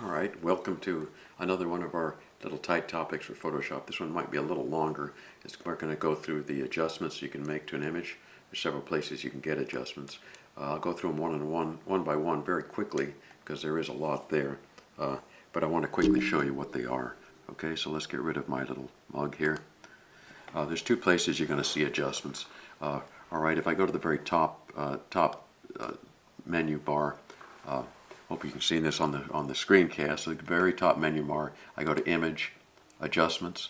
Alright, welcome to another one of our little tight topics for Photoshop. This one might be a little longer. We're going to go through the adjustments you can make to an image. There's several places you can get adjustments. I'll go through them one by one very quickly because there is a lot there. But I want to quickly show you what they are. Okay, so let's get rid of my little mug here. There's two places you're going to see adjustments. Alright, if I go to the very top menu bar, hope you can see this on the screencast. So the very top menu bar, I go to Image, Adjustments,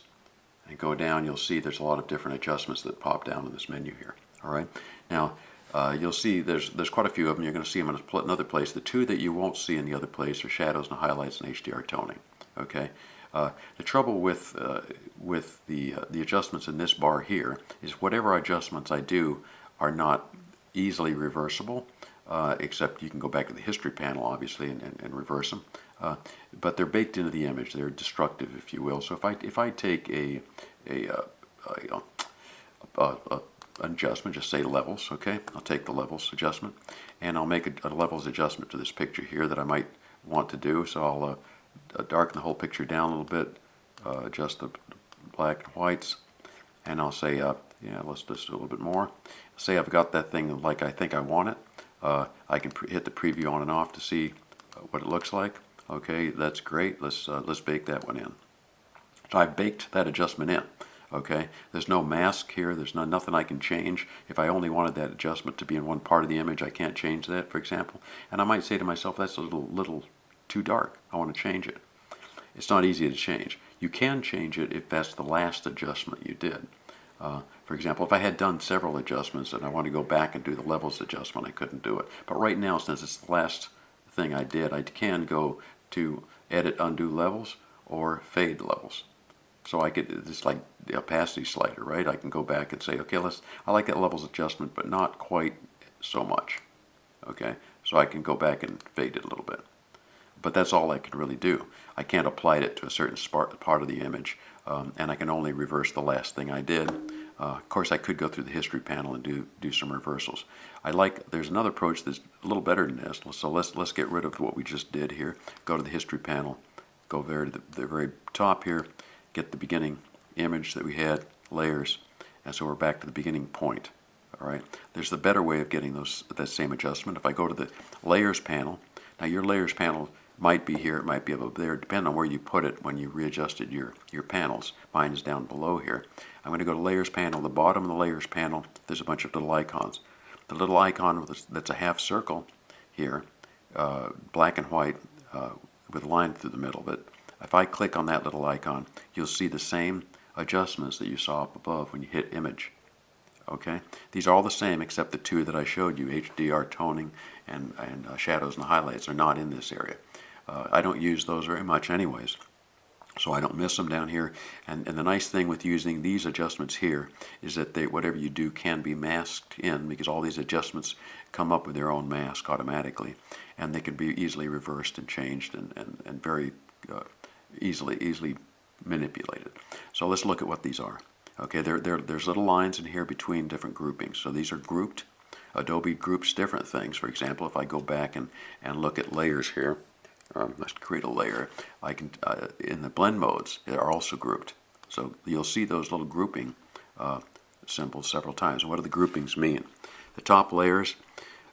and go down. You'll see there's a lot of different adjustments that pop down in this menu here. All right. Now you'll see there's quite a few of them. You're going to see them in another place. The two that you won't see in the other place are shadows and highlights and HDR toning. Okay. The trouble with the adjustments in this bar here is whatever adjustments I do are not easily reversible. Except you can go back to the history panel, obviously, and reverse them. But they're baked into the image. They're destructive, if you will. So if I take an adjustment, just say levels, okay? I'll take the levels adjustment, and I'll make a levels adjustment to this picture here that I might want to do. So I'll darken the whole picture down a little bit, adjust the black and whites, and I'll say, yeah, let's just do a little bit more. Say I've got that thing like I think I want it. I can hit the preview on and off to see what it looks like. Okay, that's great. Let's bake that one in. So I've baked that adjustment in. Okay, there's no mask here. There's nothing I can change. If I only wanted that adjustment to be in one part of the image, I can't change that, for example. And I might say to myself, that's a little too dark. I want to change it. It's not easy to change. You can change it if that's the last adjustment you did. For example, if I had done several adjustments and I want to go back and do the levels adjustment, I couldn't do it. But right now, since it's the last thing I did, I can go to Edit, Undo Levels, or Fade Levels. So I could, it's like the opacity slider, right? I can go back and say, okay, I like that levels adjustment, but not quite so much. Okay, so I can go back and fade it a little bit. But that's all I can really do. I can't apply it to a certain part of the image, and I can only reverse the last thing I did. Of course, I could go through the history panel and do some reversals. There's another approach that's a little better than this. So let's get rid of what we just did here. Go to the history panel, go to the very top here, get the beginning image that we had, layers, and so we're back to the beginning point. All right. There's the better way of getting that same adjustment. If I go to the layers panel, now your layers panel might be here, it might be over there, depending on where you put it when you readjusted your panels. Mine is down below here. I'm going to go to Layers Panel. The bottom of the Layers Panel, there's a bunch of little icons. The little icon that's a half circle here, black and white with a line through the middle. But if I click on that little icon, you'll see the same adjustments that you saw up above when you hit Image. Okay, these are all the same except the two that I showed you, HDR toning and shadows and highlights, are not in this area. I don't use those very much anyways, so I don't miss them down here. And the nice thing with using these adjustments here is that whatever you do can be masked in, because all these adjustments come up with their own mask automatically, and they can be easily reversed and changed and very easily manipulated. So let's look at what these are. Okay, there's little lines in here between different groupings. So these are grouped. Adobe groups different things. For example, if I go back and look at layers here, let's create a layer. I can in the blend modes, they are also grouped. So you'll see those little grouping symbols several times. And what do the groupings mean? The top layers,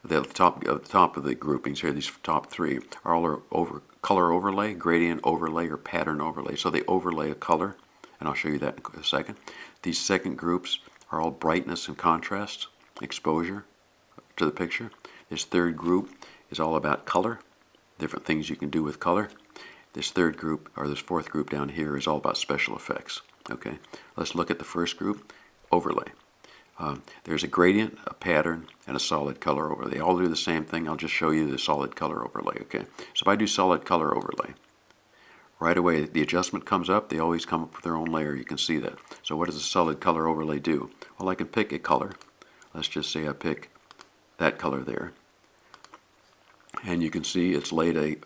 the top of the groupings here, these top three, are all color overlay, gradient overlay, or pattern overlay. So they overlay a color, and I'll show you that in a second. These second groups are all brightness and contrast, exposure to the picture. This third group is all about color, different things you can do with color. This third group, or this fourth group down here, is all about special effects. Okay, let's look at the first group, overlay. There's a gradient, a pattern, and a solid color overlay. They all do the same thing. I'll just show you the solid color overlay. Okay, so if I do solid color overlay, right away the adjustment comes up. They always come up with their own layer. You can see that. So what does a solid color overlay do? Well, I can pick a color. Let's just say I pick that color there, and you can see it's laid an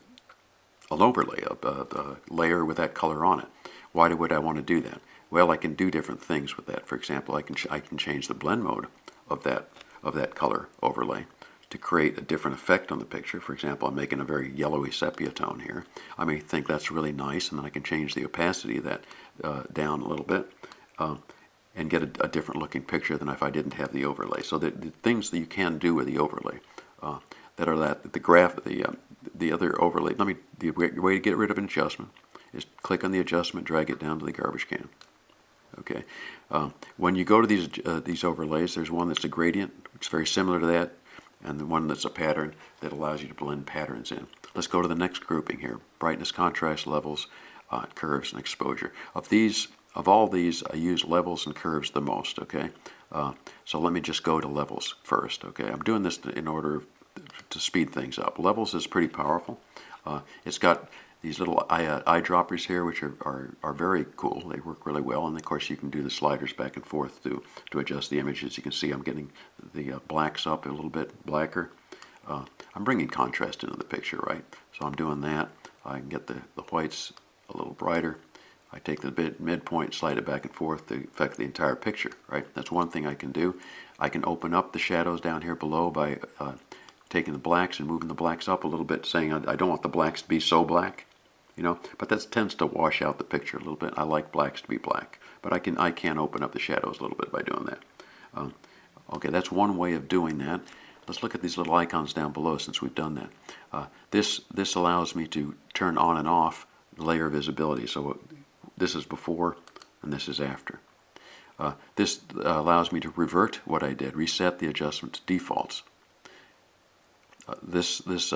overlay, a layer with that color on it. Why would I want to do that? Well, I can do different things with that. For example, I can change the blend mode of that color overlay to create a different effect on the picture. For example, I'm making a very yellowy sepia tone here. I may think that's really nice, and then I can change the opacity of that down a little bit and get a different looking picture than if I didn't have the overlay. So the things that you can do with the overlay that are the graph, the other overlay. The way to get rid of an adjustment is click on the adjustment, drag it down to the garbage can. Okay. When you go to these overlays, there's one that's a gradient, which is very similar to that, and the one that's a pattern that allows you to blend patterns in. Let's go to the next grouping here: brightness, contrast, levels, curves, and exposure. Of all these, I use levels and curves the most. Okay. So let me just go to levels first. Okay. I'm doing this in order to speed things up. Levels is pretty powerful. It's got these little eyedroppers here, which are very cool. They work really well, and of course you can do the sliders back and forth to adjust the images. You can see I'm getting the blacks up a little bit blacker. I'm bringing contrast into the picture, right? So I'm doing that. I can get the whites a little brighter. I take the midpoint, slide it back and forth to affect the entire picture, right? That's one thing I can do. I can open up the shadows down here below by taking the blacks and moving the blacks up a little bit, saying I don't want the blacks to be so black, but that tends to wash out the picture a little bit. I like blacks to be black, but I can open up the shadows a little bit by doing that. Okay, that's one way of doing that. Let's look at these little icons down below since we've done that. This allows me to turn on and off layer visibility. So this is before and this is after. This allows me to revert what I did, reset the adjustment to defaults. This lets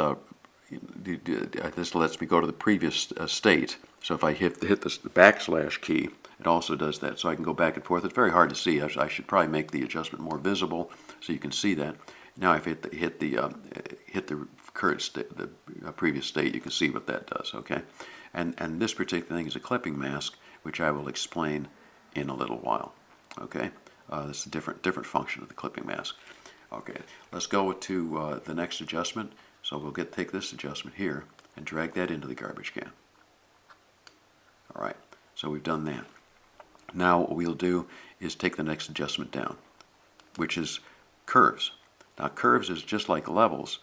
me go to the previous state. So if I hit the backslash key, it also does that. So I can go back and forth. It's very hard to see. I should probably make the adjustment more visible so you can see that. Now if I hit the current state, the previous state, you can see what that does. Okay, and this particular thing is a clipping mask, which I will explain in a little while. Okay, this is a different function of the clipping mask. Okay, let's go to the next adjustment. So we'll take this adjustment here and drag that into the garbage can. All right, so we've done that. Now what we'll do is take the next adjustment down, which is curves. Now curves is just like levels,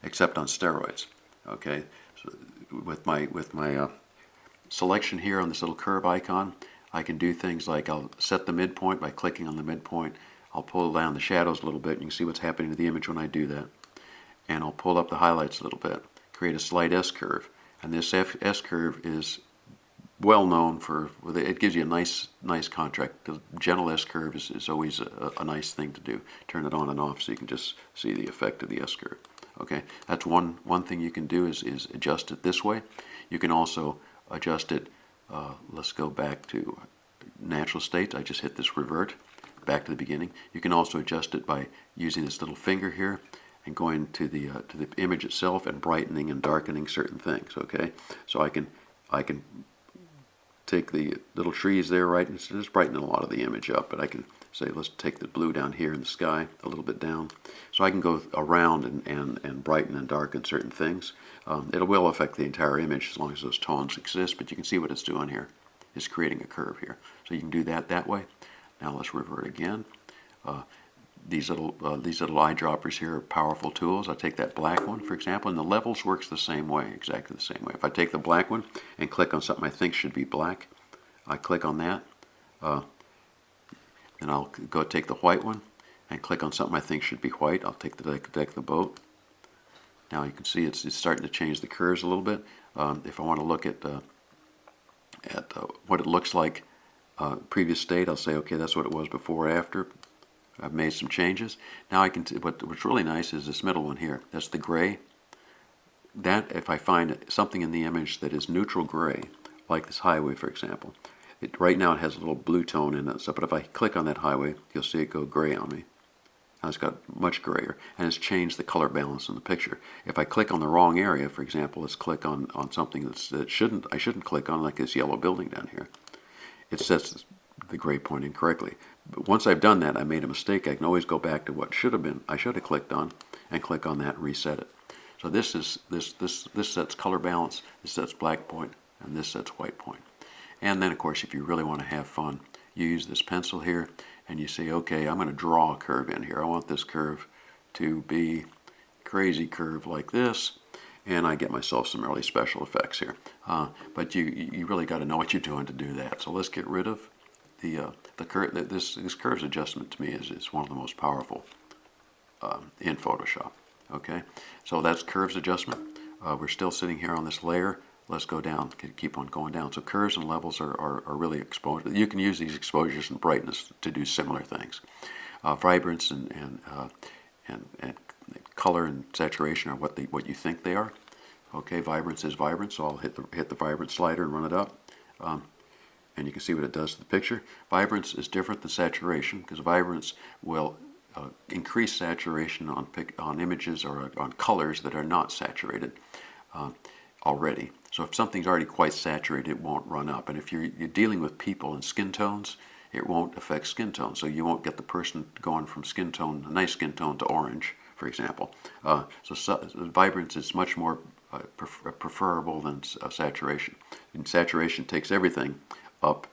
except on steroids. Okay, so with my selection here on this little curve icon, I can do things like I'll set the midpoint by clicking on the midpoint. I'll pull down the shadows a little bit. You can see what's happening to the image when I do that. And I'll pull up the highlights a little bit, create a slight S-curve. And this S-curve is well known for, it gives you a nice contrast. The gentle S-curve is always a nice thing to do. Turn it on and off so you can just see the effect of the S-curve. Okay, that's one thing you can do is adjust it this way. You can also adjust it, let's go back to natural state. I just hit this revert back to the beginning. You can also adjust it by using this little finger here and going to the image itself and brightening and darkening certain things. Okay, so I can take the little trees there, right, and just brighten a lot of the image up. But I can say, let's take the blue down here in the sky a little bit down. So I can go around and brighten and darken certain things. It will affect the entire image as long as those tones exist. But you can see what it's doing here. It's creating a curve here. So you can do that way. Now let's revert again. These little eyedroppers here are powerful tools. I take that black one, for example, and the levels works the same way, exactly the same way. If I take the black one and click on something I think should be black, I click on that. Then I'll go take the white one and click on something I think should be white. I'll take the deck of the boat. Now you can see it's starting to change the curves a little bit. If I want to look at what it looks like previous state, I'll say, okay, that's what it was before or after. I've made some changes. Now I can. What's really nice is this middle one here. That's the gray. That if I find something in the image that is neutral gray, like this highway, for example, right now it has a little blue tone in it. So, but if I click on that highway, you'll see it go gray on me. Now it's got much grayer, and it's changed the color balance in the picture. If I click on the wrong area, for example, let's click on something I shouldn't click on, like this yellow building down here. It sets the gray point incorrectly. But once I've done that, I made a mistake. I can always go back to what I should have clicked on, and click on that and reset it. So this sets color balance, this sets black point, and this sets white point. And then of course, if you really want to have fun, you use this pencil here, and you say, okay, I'm going to draw a curve in here. I want this curve to be crazy curve like this, and I get myself some really special effects here. But you really got to know what you're doing to do that. So let's get rid of the curve. This curves adjustment to me is one of the most powerful in Photoshop. Okay, so that's curves adjustment. We're still sitting here on this layer. Let's go down, keep on going down. So curves and levels are really exposure. You can use these exposures and brightness to do similar things. Vibrance and color and saturation are what you think they are. Okay, vibrance is vibrance, so I'll hit the vibrance slider and run it up. And you can see what it does to the picture. Vibrance is different than saturation because vibrance will increase saturation on images or on colors that are not saturated already. So if something's already quite saturated, it won't run up. And if you're dealing with people and skin tones, it won't affect skin tone. So you won't get the person going from skin tone, a nice skin tone, to orange, for example. So vibrance is much more preferable than saturation. And saturation takes everything up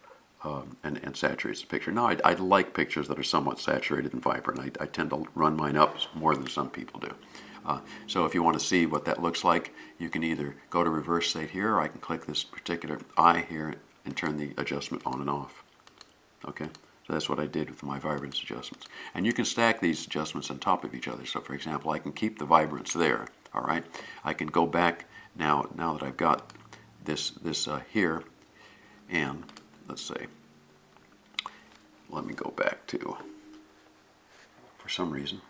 and saturates the picture. Now, I like pictures that are somewhat saturated and vibrant. I tend to run mine up more than some people do. So if you want to see what that looks like, you can either go to reverse state here, or I can click this particular eye here and turn the adjustment on and off. Okay, so that's what I did with my vibrance adjustments. And you can stack these adjustments on top of each other. So for example, I can keep the vibrance there, all right? I can go back now that I've got this here, and let's say, let me go back to, for some reason,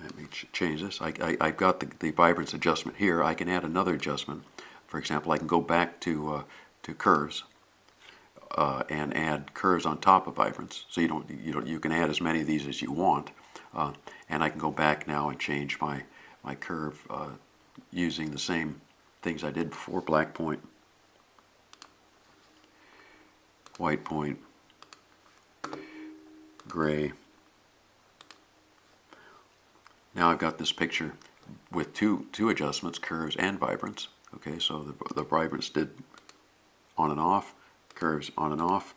let me change this. I've got the vibrance adjustment here. I can add another adjustment. For example, I can go back to curves and add curves on top of vibrance. So you can add as many of these as you want. And I can go back now and change my curve using the same things I did before: black point, white point, gray. Now I've got this picture with two adjustments, curves and vibrance. Okay, so the vibrance did on and off, curves on and off.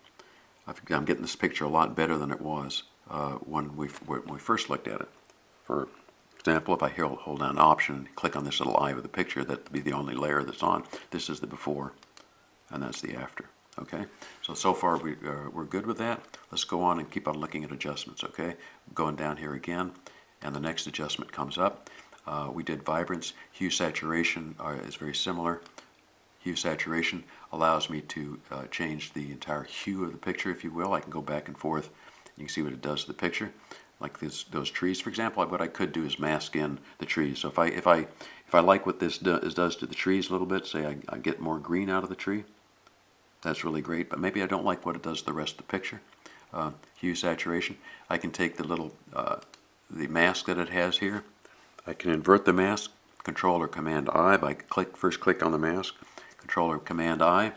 I'm getting this picture a lot better than it was when we first looked at it. For example, if I hold down Option and click on this little eye with the picture, that would be the only layer that's on. This is the before, and that's the after. Okay, so far we're good with that. Let's go on and keep on looking at adjustments. Okay, going down here again, and the next adjustment comes up. We did vibrance. Hue saturation is very similar. Hue saturation allows me to change the entire hue of the picture, if you will. I can go back and forth. You can see what it does to the picture. Like those trees, for example, what I could do is mask in the trees. So if I like what this does to the trees a little bit, say I get more green out of the tree, that's really great. But maybe I don't like what it does to the rest of the picture. Hue saturation. I can take the mask that it has here. I can invert the mask. Control or Command I. By first click on the mask. Control or Command I.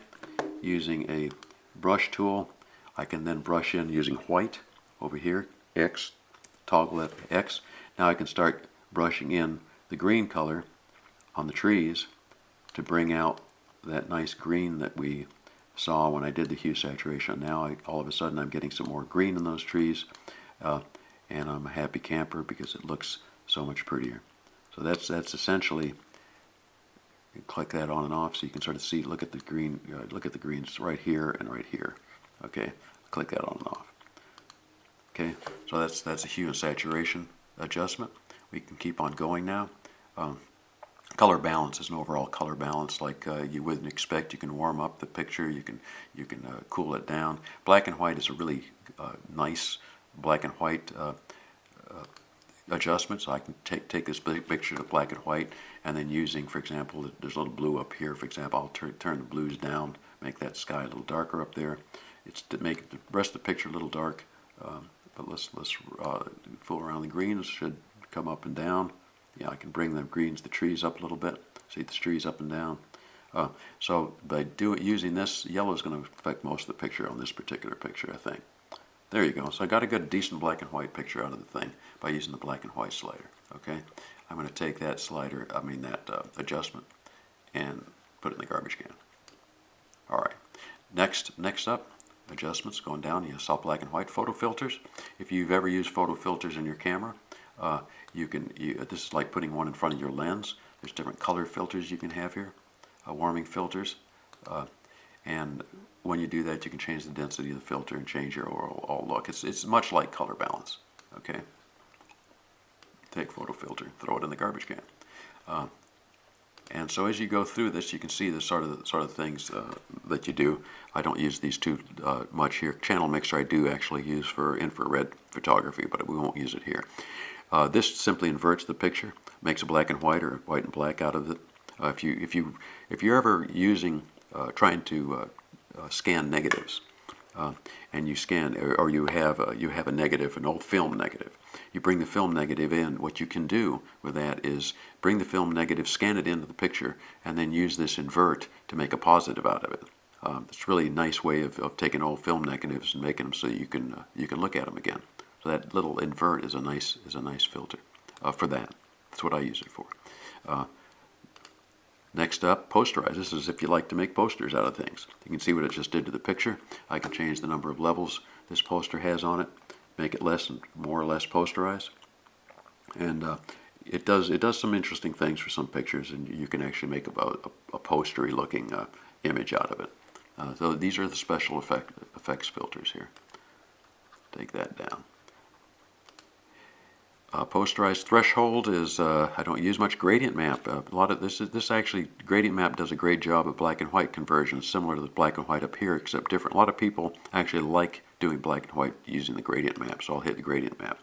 Using a brush tool, I can then brush in using white over here. X. Toggle at X. Now I can start brushing in the green color on the trees to bring out that nice green that we saw when I did the hue saturation. Now all of a sudden I'm getting some more green in those trees, and I'm a happy camper because it looks so much prettier. So that's essentially. You click that on and off so you can sort of see. Look at the green. Look at the greens right here and right here. Okay, click that on and off. Okay, so that's a hue and saturation adjustment. We can keep on going now. Color balance is an overall color balance like you wouldn't expect. You can warm up the picture. You can cool it down. Black and white is a really nice black and white adjustment. So I can take this picture to black and white, and then using, for example, there's a little blue up here. For example, I'll turn the blues down, make that sky a little darker up there. It's to make the rest of the picture a little dark. But let's fool around. The greens should come up and down. Yeah, I can bring the greens, the trees up a little bit. See the trees up and down. So by using this, yellow is going to affect most of the picture on this particular picture, I think. There you go. So I got a good, decent black and white picture out of the thing by using the black and white slider. Okay, I'm going to take that slider, that adjustment, and put it in the garbage can. All right. Next up, adjustments going down. You saw black and white photo filters. If you've ever used photo filters in your camera, this is like putting one in front of your lens. There's different color filters you can have here, warming filters, and when you do that, you can change the density of the filter and change your overall look. It's much like color balance. Okay. Take photo filter, throw it in the garbage can. And so as you go through this, you can see the sort of things that you do. I don't use these too much here. Channel Mixer I do actually use for infrared photography, but we won't use it here. This simply inverts the picture, makes a black and white or white and black out of it. If you're ever using trying to scan negatives, and you scan, or you have a negative, an old film negative. You bring the film negative in. What you can do with that is bring the film negative, scan it into the picture, and then use this invert to make a positive out of it. It's really a nice way of taking old film negatives and making them so you can look at them again. So that little invert is a nice filter for that. That's what I use it for. Next up, posterize. This is if you like to make posters out of things. You can see what it just did to the picture. I can change the number of levels this poster has on it, make it less and more or less posterized. And it does some interesting things for some pictures, and you can actually make a postery looking image out of it. So these are the special effects filters here. Take that down. Posterized threshold is I don't use much. Gradient map. A lot of this actually gradient map does a great job of black and white conversion, similar to the black and white up here, except different. A lot of people actually like doing black and white using the gradient map, so I'll hit the gradient map.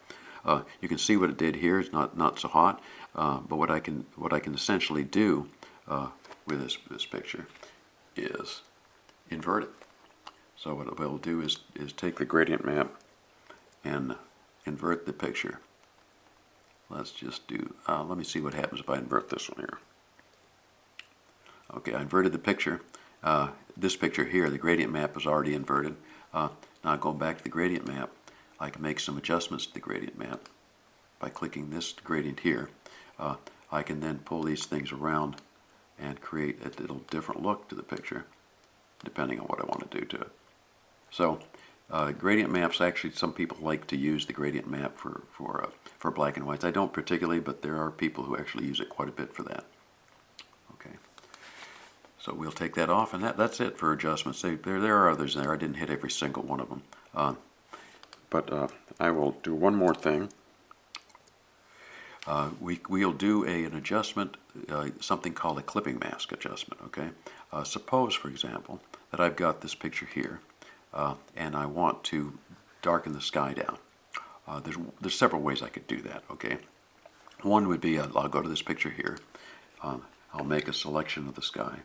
You can see what it did here. It's not so hot, but what I can essentially do with this picture is invert it. So what we'll do is take the gradient map and invert the picture. Let's just do, let me see what happens if I invert this one here. Okay, I inverted the picture. This picture here, the gradient map is already inverted. Now going back to the gradient map, I can make some adjustments to the gradient map by clicking this gradient here. I can then pull these things around and create a little different look to the picture, depending on what I want to do to it. So gradient maps, actually some people like to use the gradient map for black and whites. I don't particularly, but there are people who actually use it quite a bit for that. Okay, so we'll take that off, and that's it for adjustments. There are others there. I didn't hit every single one of them, but I will do one more thing. We'll do an adjustment, something called a clipping mask adjustment. Okay, suppose, for example, that I've got this picture here. And I want to darken the sky down. There's several ways I could do that, okay? One would be, I'll go to this picture here. I'll make a selection of the sky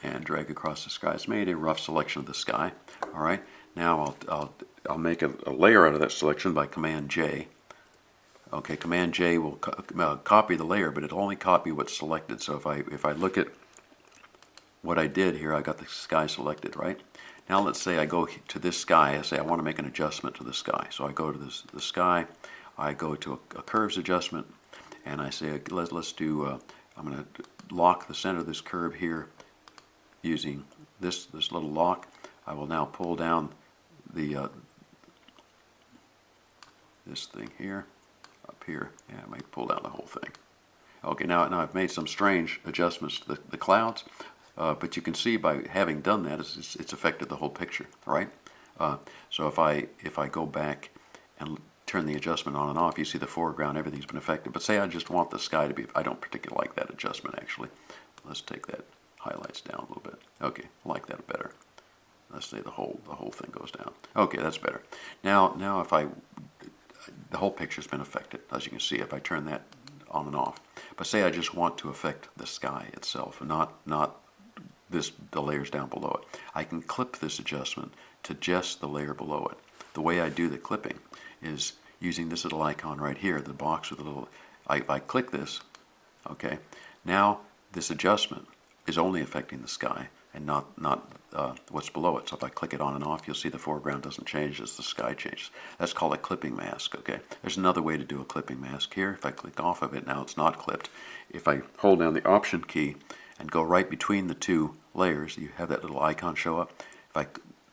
and drag across the sky. It's made a rough selection of the sky. All right, now I'll make a layer out of that selection by Command J. Okay, Command J will copy the layer, but it'll only copy what's selected. So if I look at what I did here, I got the sky selected, right? Now let's say I go to this sky. I say I want to make an adjustment to the sky. So I go to the sky, I go to a curves adjustment, and I say let's do, I'm going to lock the center of this curve here using this little lock. I will now pull down the this thing here, up here. Yeah, I might pull down the whole thing. Okay, now I've made some strange adjustments to the clouds. But you can see by having done that, it's affected the whole picture, right? So if I go back and turn the adjustment on and off, you see the foreground, everything's been affected. But say I just want the sky to be, I don't particularly like that adjustment actually. Let's take that highlights down a little bit. Okay, I like that better. Let's say the whole thing goes down. Okay, that's better. Now if the whole picture's been affected, as you can see, if I turn that on and off. But say I just want to affect the sky itself, and not the layers down below it. I can clip this adjustment to just the layer below it. The way I do the clipping is using this little icon right here, the box with a little, if I click this, okay, now this adjustment is only affecting the sky and not what's below it. So if I click it on and off, you'll see the foreground doesn't change as the sky changes. That's called a clipping mask, okay? There's another way to do a clipping mask here. If I click off of it, now it's not clipped. If I hold down the Option key and go right between the two layers. You have that little icon show up.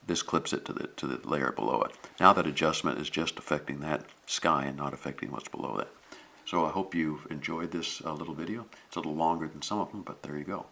This clips it to the layer below it. Now that adjustment is just affecting that sky and not affecting what's below that. So I hope you've enjoyed this little video. It's a little longer than some of them, but there you go.